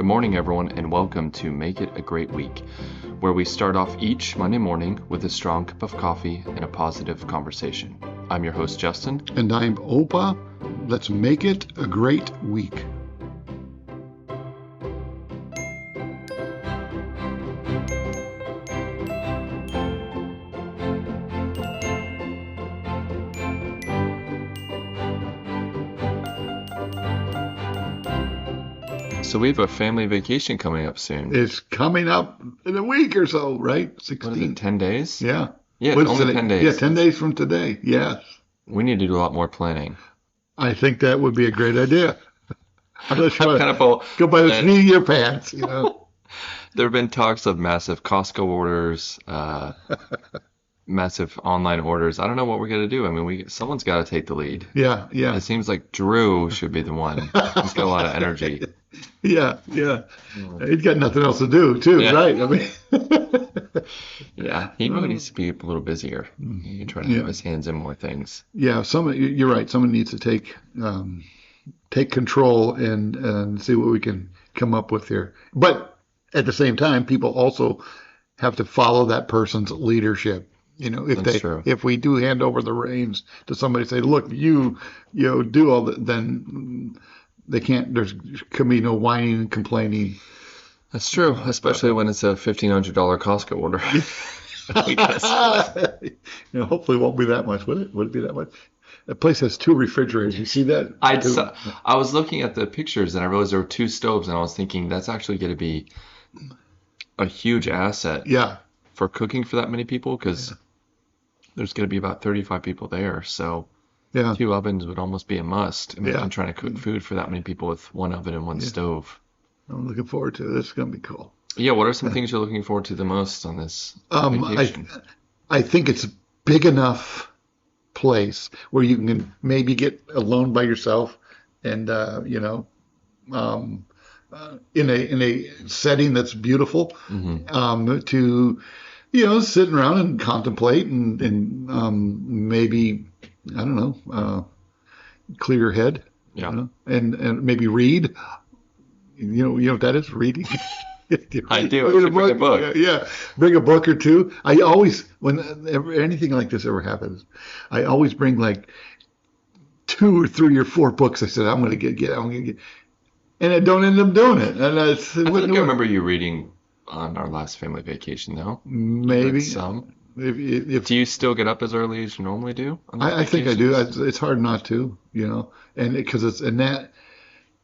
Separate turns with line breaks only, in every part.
Good morning, everyone, and welcome to Make It a Great Week, where we start off each Monday morning with a strong cup of coffee and a positive conversation. I'm your host, Justin.
And I'm Opa. Let's make it a great week.
So we have a family vacation coming up soon.
It's coming up in a week or so, right? 16.
What is it, 10 days?
Yeah.
Yeah,
What's
only
today?
10 days.
Yeah, 10 days from today. Yes.
We need to do a lot more planning.
I think that would be a great idea. Unless you
I'm
want
kind
to
of
go by the seat of your pants,
There have been talks of massive Costco orders, massive online orders. I don't know what we're going to do. I mean, someone's got to take the lead.
Yeah.
It seems like Drew should be the one. He's got a lot of energy.
Yeah. He's got nothing else to do, too,
Yeah.
right? I mean,
Yeah, he really needs to be a little busier. He can try to have his hands in more things.
Yeah, you're right. Someone needs to take control and see what we can come up with here. But at the same time, people also have to follow that person's leadership. If we do hand over the reins to somebody, say, look, you do all that, then they can't. There can be no whining and complaining.
That's true, especially when it's a $1,500 Costco order.
Hopefully it won't be that much. Would it? Would it be that much? That place has 2 refrigerators. You see that?
I was looking at the pictures and I realized there were 2 stoves, and I was thinking that's actually going to be a huge asset.
Yeah.
For cooking for that many people, because there's going to be about 35 people there. So 2 ovens would almost be a must. Imagine trying to cook food for that many people with 1 oven and 1 stove.
I'm looking forward to it. This is going to be cool.
Yeah, what are some things you're looking forward to the most on this vacation?
I think it's a big enough place where you can maybe get alone by yourself and, in a setting that's beautiful, to, sit around and contemplate and maybe, I don't know, clear your head, and maybe read. You know what that is? Reading.
I do. Bring a book.
Yeah, bring a book or 2. I always, whenever anything like this ever happens, I always bring like 2 or 3 or 4 books. I said I'm going to get, and I don't end up doing it. And I
remember you reading on our last family vacation, though.
Maybe
some.
If
do you still get up as early as you normally do?
I think I do. It's hard not to, and because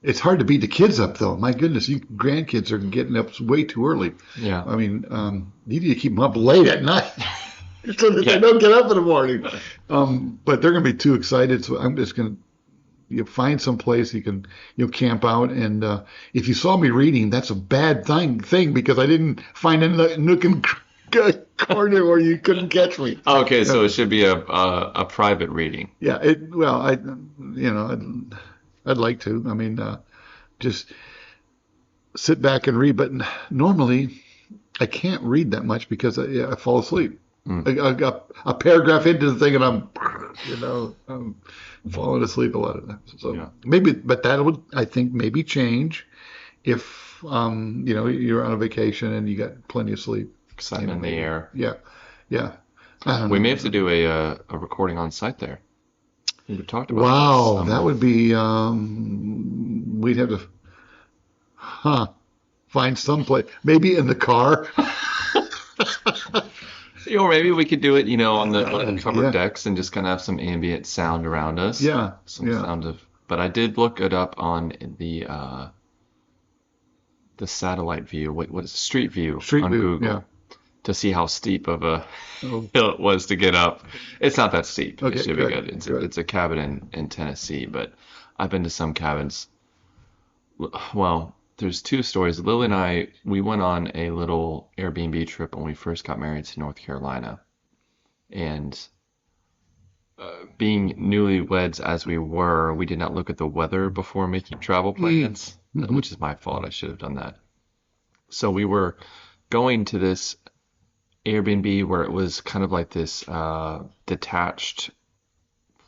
it's hard to beat the kids up, though. My goodness, you grandkids are getting up way too early.
Yeah.
I mean, you need to keep them up late at night so that they don't get up in the morning. But they're going to be too excited, so I'm just going to find some place you can camp out. And if you saw me reading, that's a bad thing because I didn't find a nook and corner where you couldn't catch me.
Okay, so it should be a private reading.
Yeah. I'd like to. I mean, just sit back and read. But normally, I can't read that much because I fall asleep. I got a paragraph into the thing, and I'm falling asleep a lot of times. So maybe, but that would, I think, maybe change if you're on a vacation and you got plenty of sleep.
Excitement in the air.
Yeah.
We may have to do a recording on site there. We talked about
wow,
this.
That would be, we'd have to, find some place, maybe in the car.
Or maybe we could do it, on the covered decks and just kind of have some ambient sound around us.
Yeah.
Sound of. But I did look it up on the satellite view. What is it? Street view on Google. To see how steep of a hill it was to get up. It's not that steep.
Okay,
it should be good. It's a cabin in Tennessee, but I've been to some cabins. Well, there's 2 stories. Lily and I, we went on a little Airbnb trip when we first got married to North Carolina. And being newlyweds as we were, we did not look at the weather before making travel plans, which is my fault. I should have done that. So we were going to this Airbnb where it was kind of like this detached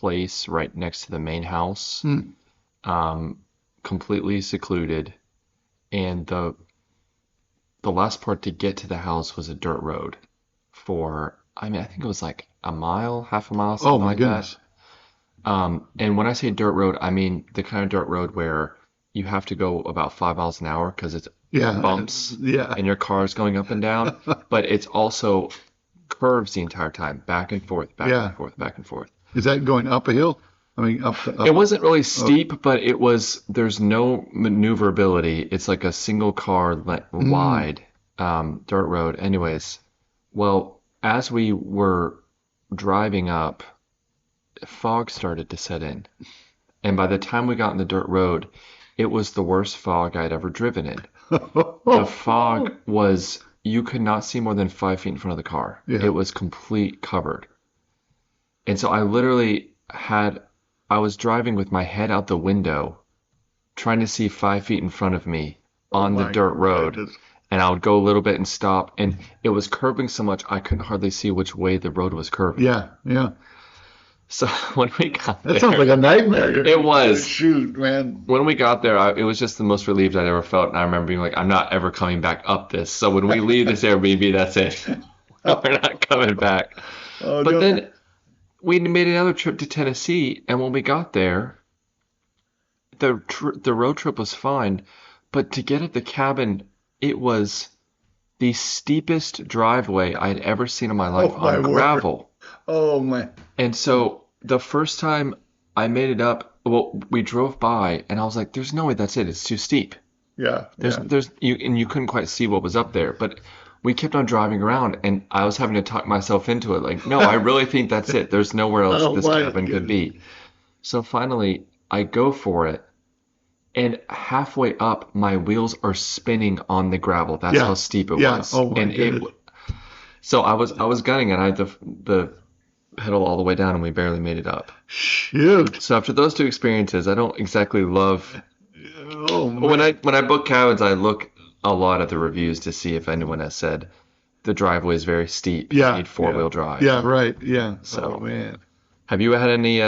place right next to the main house, completely secluded, and the last part to get to the house was a dirt road for, I mean, I think it was like a mile, half a mile,
Oh
something
my
like that.
goodness.
And when I say dirt road, I mean the kind of dirt road where you have to go about 5 miles an hour because it's
Yeah.
bumps
Yeah.
and your car is going up and down, but it's also curves the entire time, back and forth, back and
Yeah.
forth, back and forth.
Is that going up a hill? I mean, up the
It
up.
wasn't really
Oh,
steep, but there's no maneuverability. It's like a single car
mm,
wide dirt road. Anyways, well, as we were driving up, fog started to set in. And by the time we got on the dirt road, it was the worst fog I'd ever driven in. The fog was, you could not see more than 5 feet in front of the car. It
yeah.
was complete covered. And so I literally I was driving with my head out the window, trying to see 5 feet in front of me
Oh
on the
my
dirt road.
goodness.
And I would go a little bit and stop. And it was curving so much I couldn't hardly see which way the road was curving.
Yeah. Yeah.
So when we got
That sounds like
there,
a nightmare.
it was.
Shoot, man.
When we got there, it was just the most relieved I'd ever felt. And I remember being like, I'm not ever coming back up this. So when we leave this Airbnb, that's it. We're not coming back.
Oh
But
no.
then we made another trip to Tennessee. And when we got there, the road trip was fine. But to get at the cabin, it was the steepest driveway I'd ever seen in my life
Oh my
on
word.
gravel.
Oh my.
And so the first time I made it up, well, we drove by and I was like, there's no way that's it. It's too steep.
Yeah. Yeah.
You couldn't quite see what was up there, but we kept on driving around and I was having to talk myself into it. Like, no, I really think that's it. There's nowhere else
Oh
this
my
cabin could
goodness.
be. So finally I go for it and halfway up my wheels are spinning on the gravel. That's how
Yeah.
steep it
Yeah.
was.
Oh my
And
goodness.
so I was gunning and I had the pedal all the way down and we barely made it up.
Shoot.
So after those two experiences, I don't exactly love
Oh
when
man.
I book cabins, I look a lot at the reviews to see if anyone has said the driveway is very steep. You
Yeah.
need
Yeah.
four-wheel drive.
Yeah. Right. Yeah. Oh
So,
man.
have you had any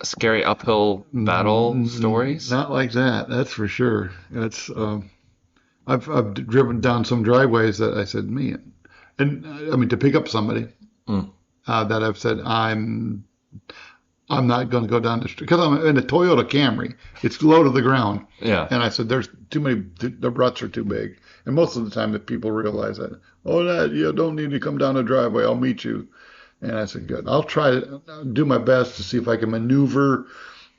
scary uphill battle stories?
Not like that. That's for sure. That's I've driven down some driveways that I said, man, and I mean to pick up somebody
Mm,
that I've said I'm not going to go down the street because I'm in a Toyota Camry. It's low to the ground,
yeah.
and I said there's too many. The ruts are too big, and most of the time, if people realize that, oh, that you don't need to come down the driveway. I'll meet you. And I said, good. I'll try to do my best to see if I can maneuver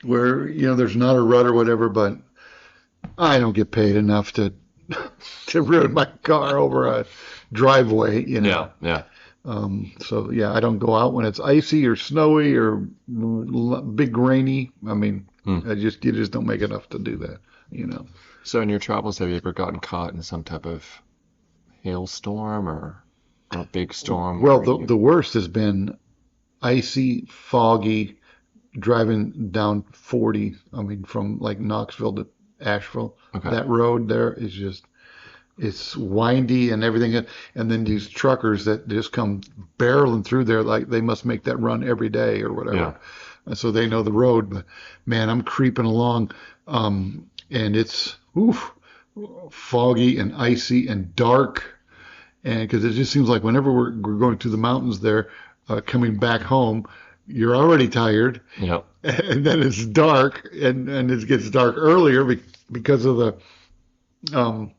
where there's not a rut or whatever, but I don't get paid enough to to ruin my car over a driveway.
Yeah. Yeah.
So yeah, I don't go out when it's icy or snowy or big rainy. I mean,
Mm.
you just don't make enough to do that. You know.
So in your travels, have you ever gotten caught in some type of hailstorm or a big storm
Well,
where
the
you?
the worst has been icy, foggy, driving down 40. I mean, from like Knoxville to Asheville.
Okay.
That road there is just it's windy and everything. And then these truckers that just come barreling through there like they must make that run every day or
Yeah.
whatever. And so they know the road. But man, I'm creeping along, and it's foggy and icy and dark. And because it just seems like whenever we're going through the mountains there, coming back home, you're already tired,
Yep.
and then it's dark, and it gets dark earlier because of the um,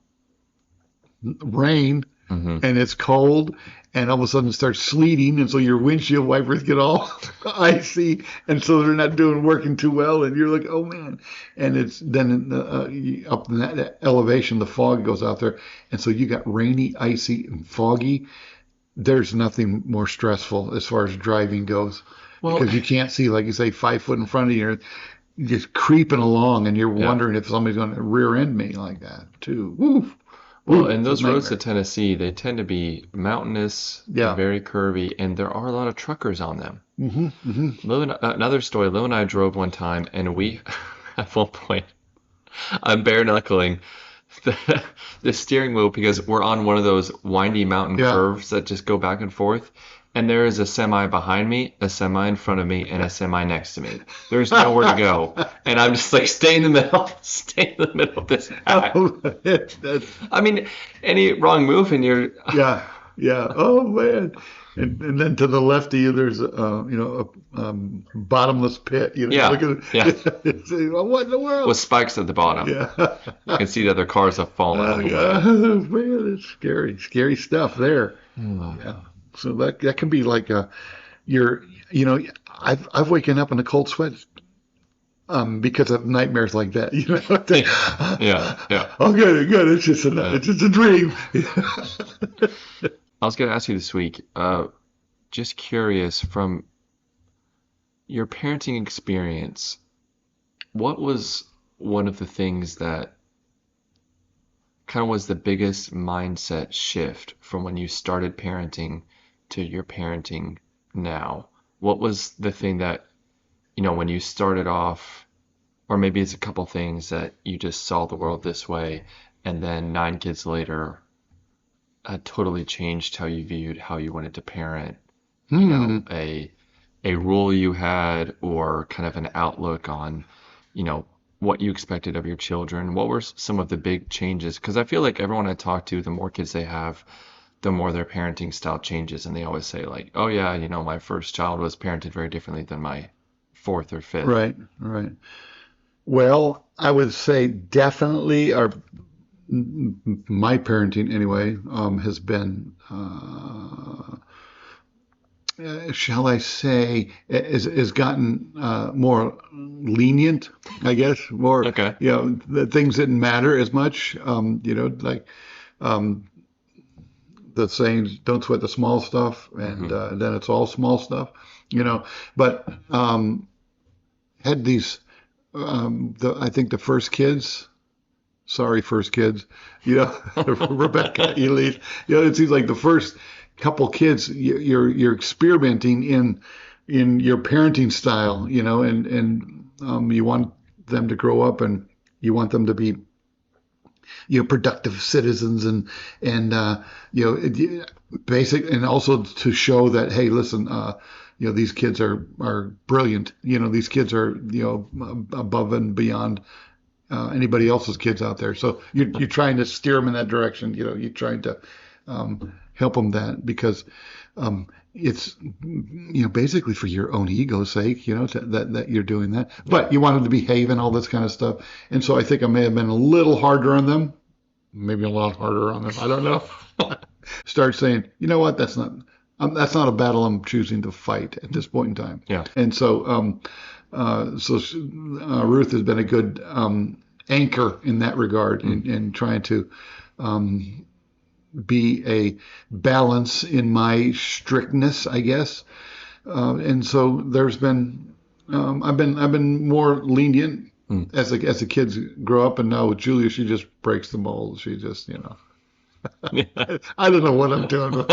rain,
Hmm.
and it's cold, and all of a sudden it starts sleeting, and so your windshield wipers get all icy, and so they're not working too well, and you're like, oh man, and it's then up in that elevation, the fog goes out there, and so you got rainy, icy, and foggy. There's nothing more stressful as far as driving goes
Well,
because you can't see, like you say, 5 foot in front of you. You're just creeping along, and you're
yeah.
wondering if somebody's going to rear end me like that too. Woof,
Well,
woof,
and
it's a
those roads to
nightmare.
Tennessee, they tend to be mountainous and
Yeah.
very curvy, and there are a lot of truckers on them.
Hmm.
Another story, Lou and I drove one time, and we, at one point, I'm bare knuckling the steering wheel because we're on one of those windy mountain
Yeah.
curves that just go back and forth. and there is a semi behind me, a semi in front of me, and a semi next to me. There's nowhere to go. And I'm just like, stay in the middle, stay in the middle of this pack.
Oh, that's
I mean, any wrong move and you're,
yeah, yeah. Oh man. And then to the left of you, there's bottomless pit.
yeah,
Look at
yeah,
it. It's, what in the
with
world?
spikes at the bottom.
Yeah.
You can see the other cars have fallen on the way.
Man, it's scary, scary stuff there. Yeah. So that can be like you're, I've waken up in a cold sweat because of nightmares like that.
Yeah, yeah.
Oh, good, good. It's just a dream.
I was going to ask you this week, just curious from your parenting experience, what was one of the things that kind of was the biggest mindset shift from when you started parenting to your parenting now? What was the thing that, when you started off, or maybe it's a couple things that you just saw the world this way, and then 9 kids later, totally changed how you viewed how you wanted to parent,
Hmm.
a rule you had or kind of an outlook on, you know, what you expected of your children. What were some of the big changes? Because I feel like everyone I talk to, the more kids they have, the more their parenting style changes, and they always say like, "Oh yeah, my first child was parented very differently than my fourth or fifth."
Right, right. Well, I would say definitely my parenting anyway has been shall I say, is gotten more lenient, I guess, more,
Okay.
the things didn't matter as much, like um, the saying, don't sweat the small stuff, and
Hmm.
then it's all small stuff, but had these, I think the first kids, sorry, first kids, Rebecca, Elise, it seems like the first couple kids you're experimenting in your parenting style, and you want them to grow up and you want them to be productive citizens and basic, and also to show that, hey, listen, these kids are brilliant, these kids are above and beyond anybody else's kids out there. So you're trying to steer them in that direction. You're trying to help them that because it's basically for your own ego's sake. That you're doing that, but you want them to behave and all this kind of stuff. And so I think I may have been a little harder on them, maybe a lot harder on them. I don't know. Start saying, you know what, that's not a battle I'm choosing to fight at this point in time.
Yeah.
And so Ruth has been a good anchor in that regard, in trying to be a balance in my strictness, I guess. And so there's been I've been more lenient
Mm.
as the kids grow up, and now with Julia, she just breaks the mold. She just I don't know what I'm doing.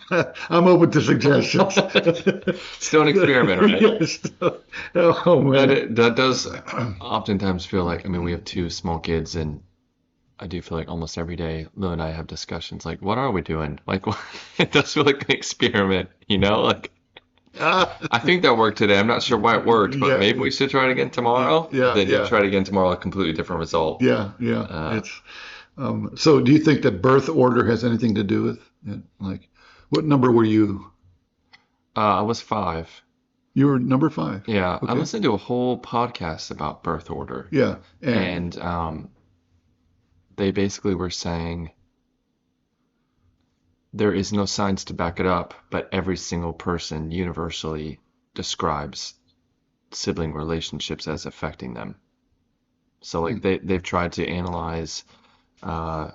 I'm open to suggestions.
Still an experiment, right?
Yes. Oh man.
That does oftentimes feel like, I mean, we have two small kids, and I do feel like almost every day, Lou and I have discussions like, what are we doing? Like, it does feel like an experiment, Like, I think that worked today. I'm not sure why it worked, but
Yeah.
maybe we should try it again tomorrow.
Yeah,
Then you
yeah.
try it again tomorrow, a completely different result.
Yeah, yeah.
Uh,
It's so. Do you think that birth order has anything to do with it? Like, what number were you?
I was 5.
You were number 5.
Yeah, I
Okay.
listened to a whole podcast about birth order,
Yeah, and
and they basically were saying there is no science to back it up, but every single person universally describes sibling relationships as affecting them. So like they've tried to analyze uh,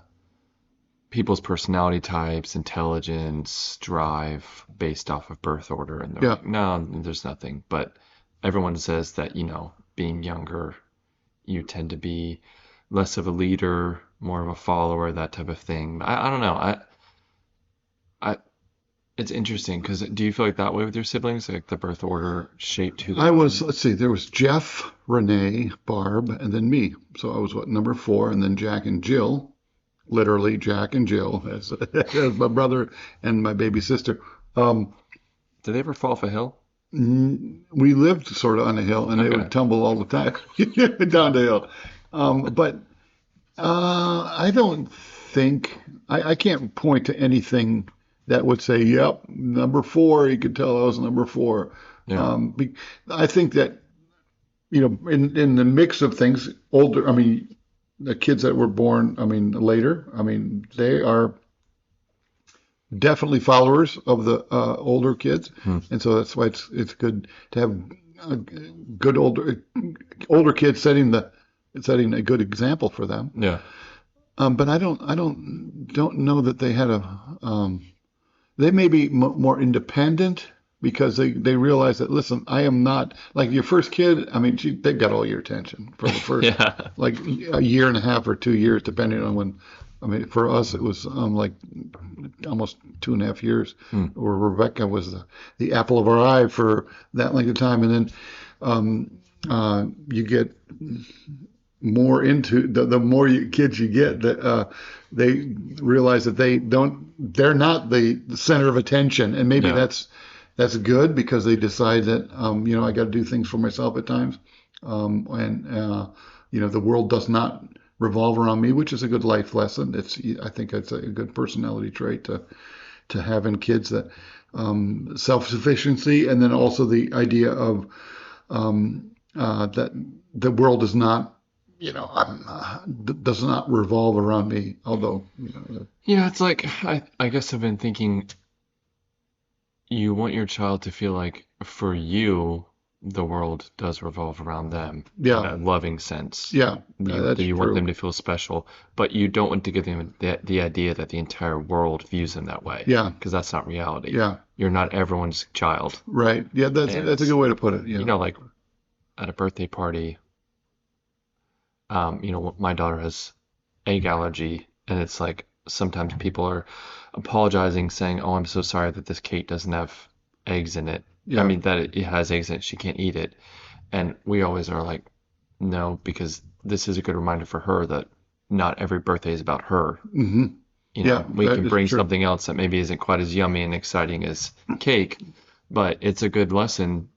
people's personality types, intelligence, drive based off of birth order, and they're
yeah,
like, no, there's nothing. But everyone says that, being younger, you tend to be less of a leader, more of a follower, that type of thing. I don't know. I It's interesting because do you feel like that way with your siblings? Like the birth order shaped who they
I
are?
was. Let's see. There was Jeff, Renee, Barb, and then me. So I was what, number 4, and then Jack and Jill literally Jack and Jill, as my brother and my baby sister. Um,
Did they ever fall off a hill?
we lived sort of on a hill, and they
Okay.
would tumble all the time down the hill. But I don't think I can't point to anything that would say, "Yep, number four." You could tell I was number four.
Yeah.
Be, I think that in the mix of things, older. I mean, the kids that were born, I mean, later. I mean, they are definitely followers of the older kids,
Hmm.
and so that's why it's good to have good older kids setting a good example for them.
Yeah.
But I don't know that they had a they may be more independent because they realize that, listen, I am not like your first kid. I mean, they've got all your attention for the first
Yeah.
like a year and a half or 2 years, depending on when. I mean, for us, it was like almost 2.5 years,
Hmm.
where Rebecca was the apple of our eye for that length of time. And then you get more into the more kids you get, that they realize that they're not the center of attention, and maybe
Yeah.
that's good because they decide that I got to do things for myself at times, and the world does not revolve around me, which is a good life lesson. I think it's a good personality trait to have in kids, that self-sufficiency, and then also the idea of that the world is not, does not revolve around me. Although,
Yeah, it's like I guess I've been thinking you want your child to feel like for you the world does revolve around them in
yeah,
a loving sense.
yeah,
That
that's
you want
true.
them to feel special, but you don't want to give them the idea that the entire world views them that way,
Yeah,
because that's not reality.
yeah,
You're not everyone's child.
right. Yeah, that's a
And
good way to put it. Yeah,
like at a birthday party, my daughter has egg allergy, and it's like sometimes people are apologizing, saying, "Oh, I'm so sorry that this cake doesn't have eggs in it. I
yeah,
mean, that it has eggs in it, she can't eat it." And we always are like, "No," because this is a good reminder for her that not every birthday is about her.
hmm yeah.
We
That
can
is
bring
true.
something else that maybe isn't quite as yummy and exciting as cake, but it's a good lesson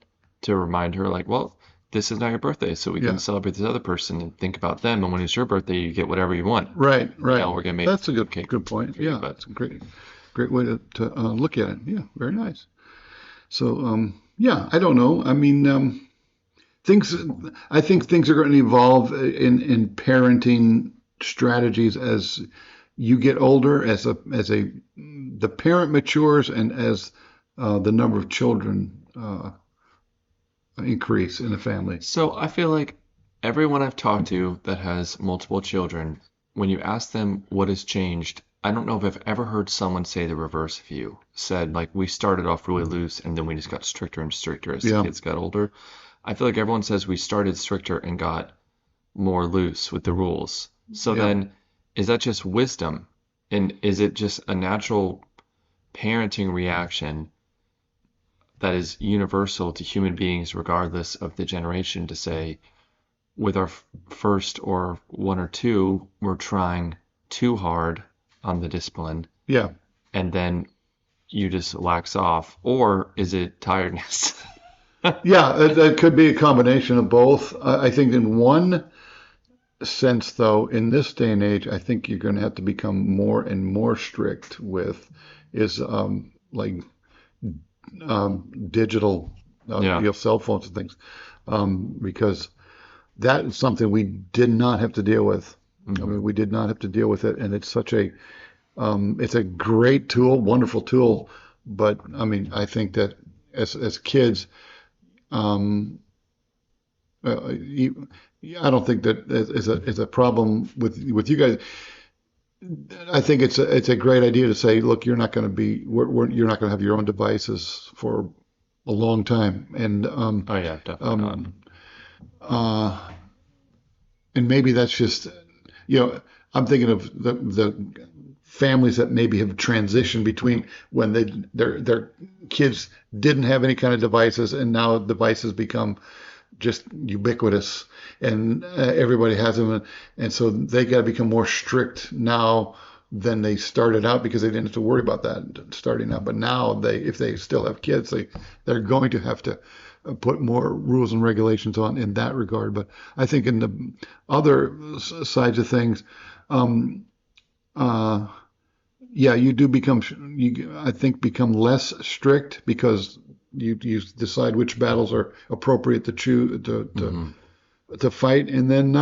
to remind her, like, well, this is not your birthday, so we can
Yeah,
celebrate this other person and think about them. And when it's your birthday, you get whatever you want.
right, right.
We're gonna make
That's a good
cake
good point.
for you,
Yeah,
but
it's a great way to look at it. Yeah, very nice. So, yeah, I don't know. I mean, things. I think things are going to evolve in parenting strategies as you get older, as the parent matures, and as the number of children increase in the family.
so I feel like everyone I've talked to that has multiple children, when you ask them what has changed, I don't know if I've ever heard someone say the reverse of you. Said, like, we started off really loose and then we just got stricter and stricter as the
Yeah,
kids got older. I feel like everyone says we started stricter and got more loose with the rules. So
yeah,
then, is that just wisdom? And is it just a natural parenting reaction that is universal to human beings, regardless of the generation, to say, with our first or one or two, we're trying too hard on the discipline,
yeah,
and then you just lax off? Or is it tiredness?
yeah. That could be a combination of both. I think in one sense, though, in this day and age, I think you're going to have to become more and more strict with is like digital,
Yeah.
cell phones and things, because that is something we did not have to deal with. I
Hmm.
mean, we did not have to deal with it, and it's a great tool, wonderful tool. But I mean, I think that as kids, um, I don't think that is a problem with you guys. I think it's a great idea to say, look, you're not going to be, you're not going to have your own devices for a long time,
Oh yeah, definitely not.
um, uh, and maybe that's just, you know, I'm thinking of the families that maybe have transitioned between when their kids didn't have any kind of devices, and now devices become just ubiquitous, and everybody has them, and so they got to become more strict now than they started out because they didn't have to worry about that starting out. But now if they still have kids, they're going to have to put more rules and regulations on in that regard. But I think in the other sides of things, um, uh, yeah, you do become, I think, become less strict because you decide which battles are appropriate to choose
Hmm.
to fight, and then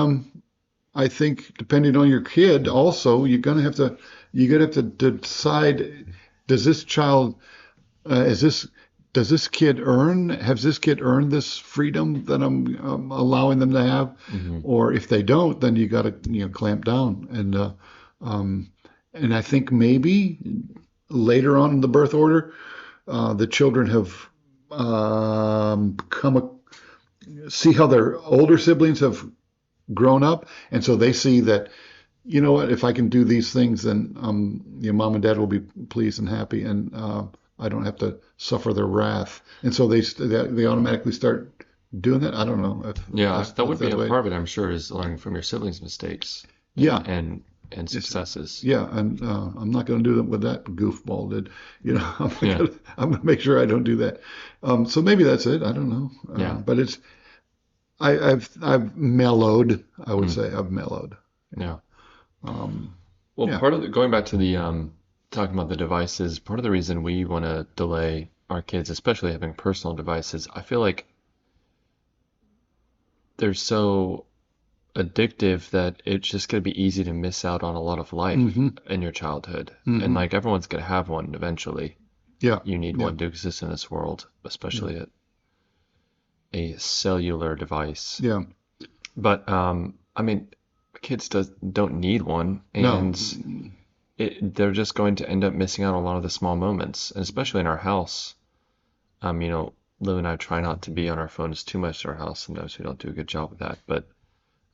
I think depending on your kid, also you're gonna have to decide, does this child is this does this kid earn has this kid earned this freedom that I'm allowing them to have,
Hmm.
or if they don't, then you got to clamp down, um, and I think maybe later on in the birth order, the children have see how their older siblings have grown up, and so they see that, you know what, if I can do these things, then your mom and dad will be pleased and happy, and I don't have to suffer their wrath, and so they automatically start doing that. I don't know if
Yeah,
that's
that would be
that
a
way.
part of it, I'm sure, is learning from your siblings' mistakes and
Yeah, it's
successes.
yeah, and I'm not going to do that with that goofball did.
Yeah,
I'm going to make sure I don't do that. So maybe that's it. I don't know,
yeah,
but I've mellowed. I would
mm,
say I've mellowed. Yeah.
yeah.
Um,
Well,
yeah.
part of going back to the talking about the devices, part of the reason we want to delay our kids, especially having personal devices, I feel like they're so addictive that it's just going to be easy to miss out on a lot of life
Hmm.
in your childhood. And
Hmm.
like everyone's going to have one eventually.
Yeah.
You need
Yeah.
one to exist in this world,
Yeah.
especially a cellular device.
Yeah.
But I mean, kids don't need one,
No.
and they're just going to end up missing out on a lot of the small moments, and especially in our house. You know, Liv and I try not to be on our phones too much in our house. Sometimes we don't do a good job with that, but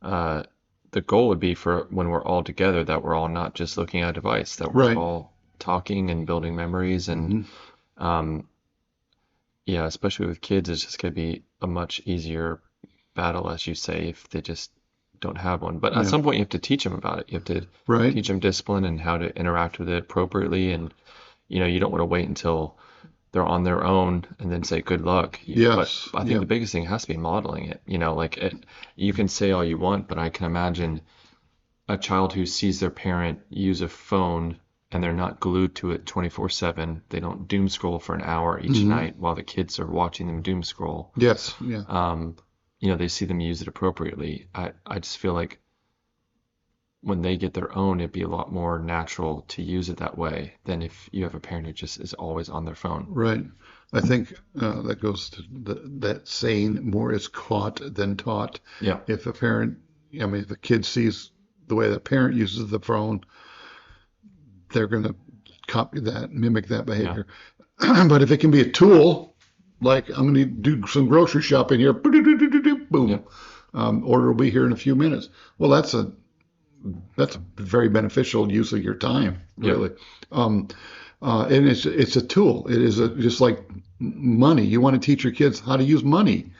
uh, the goal would be for when we're all together that we're all not just looking at a device, that we're
Right.
all talking and building memories. And
Hmm.
um, yeah, especially with kids, it's just going to be a much easier battle, as you say, if they just don't have one. But at
Yeah.
some point, you have to teach them about it. You have to
Right.
teach them discipline and how to interact with it appropriately. And you don't want to wait until they're on their own and then say good luck. But
Yes.
I think
Yeah.
the biggest thing has to be modeling it. Like you can say all you want, but I can imagine a child who sees their parent use a phone and they're not glued to it 24/7. They don't doom scroll for an hour each
Hmm.
night while the kids are watching them doom scroll.
Yes. Yeah.
Um, they see them use it appropriately. I just feel like when they get their own, it'd be a lot more natural to use it that way than if you have a parent who just is always on their phone.
Right. I think that goes to that saying, more is caught than taught.
Yeah.
If a parent, I mean, if a kid sees the way the parent uses the phone, they're going to copy that, mimic that
Yeah.
behavior. But if it can be a tool, like I'm going to do some grocery shopping here, boom,
Yep.
order will be here in a few minutes. Well, that's a very beneficial use of your time,
Yep.
really. Um, and it's a tool. It is just like money. You want to teach your kids how to use money.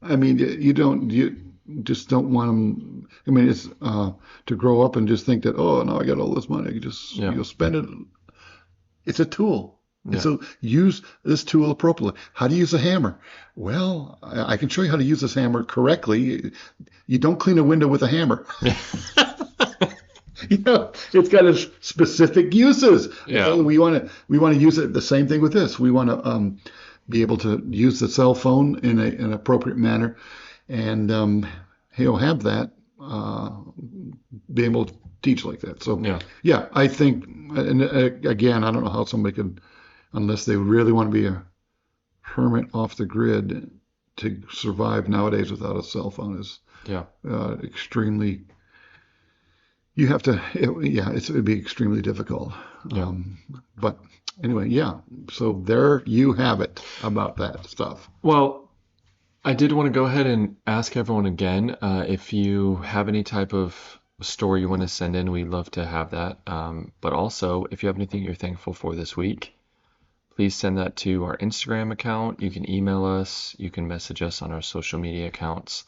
I mean, you just don't want them. I mean, it's to grow up and just think that, oh, now I got all this money, I can just
Yeah.
spend it. It's a tool. And
Yeah.
so use this tool appropriately. How to use a hammer? Well, I can show you how to use this hammer correctly. You don't clean a window with a hammer. It's got its specific uses.
Yeah.
We want to use it the same thing with this. We want to be able to use the cell phone in an appropriate manner, and he'll have that be able to teach like that. So
Yeah.
yeah, I think, and again, I don't know how somebody could, unless they really want to be a hermit off the grid, to survive nowadays without a cell phone is
Yeah.
extremely. You have to, yeah, it'd be extremely difficult.
Yeah.
But anyway, yeah. So there you have it about that stuff.
Well, I did want to go ahead and ask everyone again, if you have any type of story you want to send in, we'd love to have that. But also, if you have anything you're thankful for this week, please send that to our Instagram account. You can email us. You can message us on our social media accounts.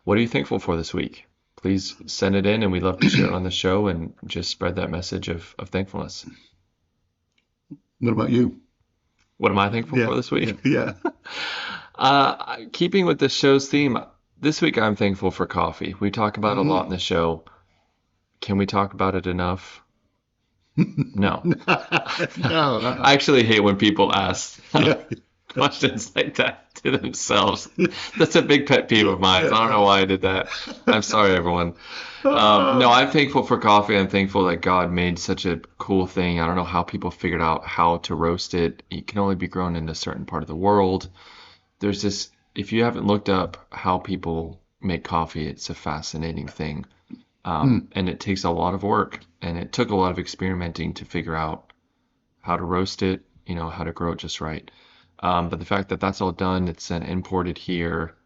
What are you thankful for this week? Please send it in, and we'd love to share it on the show and just spread that message of thankfulness.
What about you?
What am I thankful for this week?
Yeah.
Keeping with the show's theme, this week I'm thankful for coffee. We talk about it a lot in the show. Can we talk about it enough? No.
No.
I actually hate when people ask questions like that to themselves. That's a big pet peeve of mine. I don't know why I did that. I'm sorry, everyone. No, I'm thankful for coffee. I'm thankful that God made such a cool thing. I don't know how people figured out how to roast it. It can only be grown in a certain part of the world. There's this, if you haven't looked up how people make coffee, it's a fascinating thing. And it takes a lot of work, and it took a lot of experimenting to figure out how to roast it, how to grow it just right. But the fact that that's all done, it's then imported here.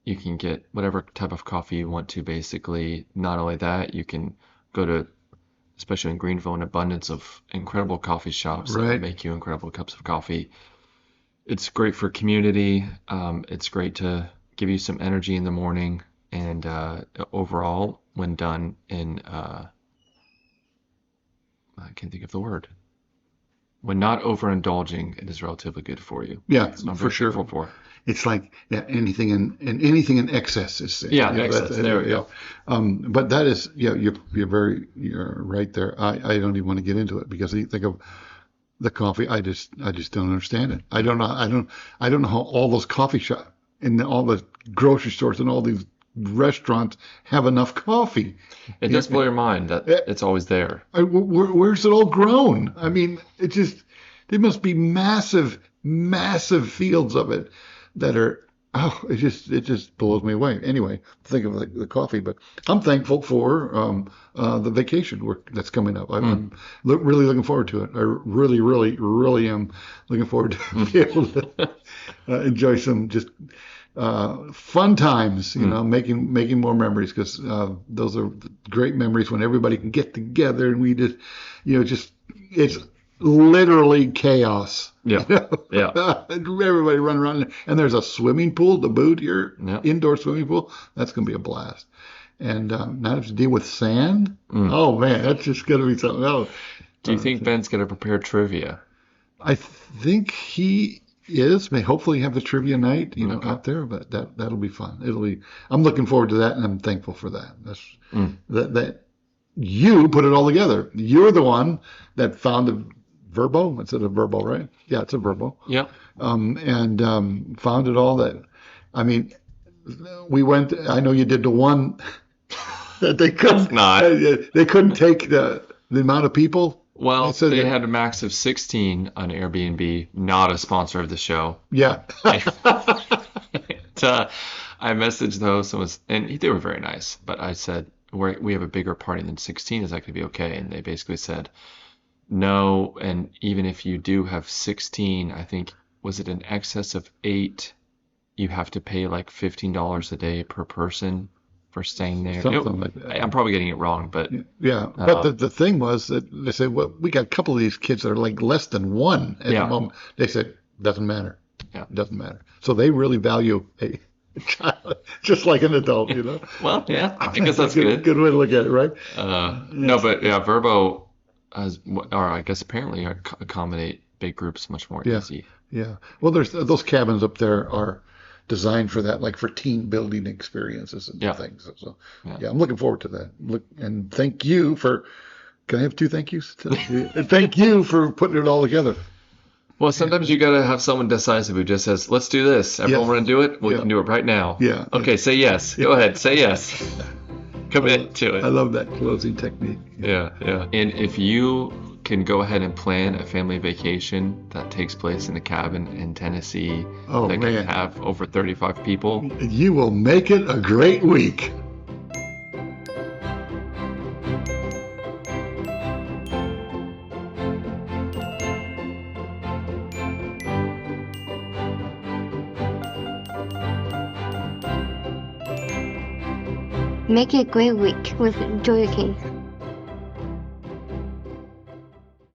You can get whatever type of coffee you want to, basically. Not only that, you can go to, especially in Greenville, an abundance of incredible coffee shops that make you incredible cups of coffee. It's great for community. It's great to give you some energy in the morning. And overall, when done in, I can't think of the word. When not overindulging, it is relatively good for you.
Yeah,
So I'm
for
very
sure.
thankful for.
It's like anything in excess is sin.
Excess. There we go.
But that is you're right there. I don't even want to get into it because you think of the coffee. I just don't understand it. I don't know how all those coffee shops and all the grocery stores and all these restaurants have enough coffee.
It does blow your mind that it's always there.
Where's it all grown? I mean, there must be massive fields of it that are, it just blows me away. Anyway, think of the coffee, but I'm thankful for the vacation work that's coming up. I'm really looking forward to it. I really, really, really am looking forward to be able to enjoy some just fun times, making more memories, because those are great memories when everybody can get together and we just, it's literally chaos.
Yeah.
Everybody run around, and there's a swimming pool to boot here, indoor swimming pool. That's going to be a blast. And not have to deal with sand. Oh man, that's just going to be something else.
Do you think Ben's going to prepare trivia?
I think he is. May hopefully have a trivia night, out there, but that'll be fun. I'm looking forward to that, and I'm thankful for that. That you put it all together. You're the one that found a Verbo. It's a Verbo, right? Yeah, it's a Verbo.
Yeah.
And found it all. That, I mean, we went. I know you did the one that they couldn't. They couldn't take the amount of people.
Well, they had a max of 16 on Airbnb, not a sponsor of the show.
Yeah.
I messaged the host and they were very nice, but I said, we have a bigger party than 16. Is that going to be okay? And they basically said, no. And even if you do have 16, I think, was it in excess of 8, you have to pay like $15 a day per person for staying there.
Something like that.
I'm probably getting it wrong, but
yeah. But the thing was that they said, well, we got a couple of these kids that are like less than 1 at the moment. They said, doesn't matter. Yeah, it doesn't matter. So they really value a child just like an adult,
Well, yeah, I guess that's good.
Good way to look at it, right?
No, but yeah, Verbo has, or I guess apparently accommodate big groups much more easy.
Yeah. Well, there's those cabins up there are designed for that, like for team building experiences and things. So I'm looking forward to that. And thank you for. Can I have 2 thank yous? Thank you for putting it all together.
Well, sometimes you got to have someone decisive who just says, "Let's do this. Everyone want to do it? We can do it right now."
Yeah.
Okay, say yes. Go ahead, say yes. Commit to it.
I love that closing technique.
Yeah. And if you can go ahead and plan a family vacation that takes place in a cabin in Tennessee that can have over 35 people,
you will make it a great week.
Make it a great week with Joy King.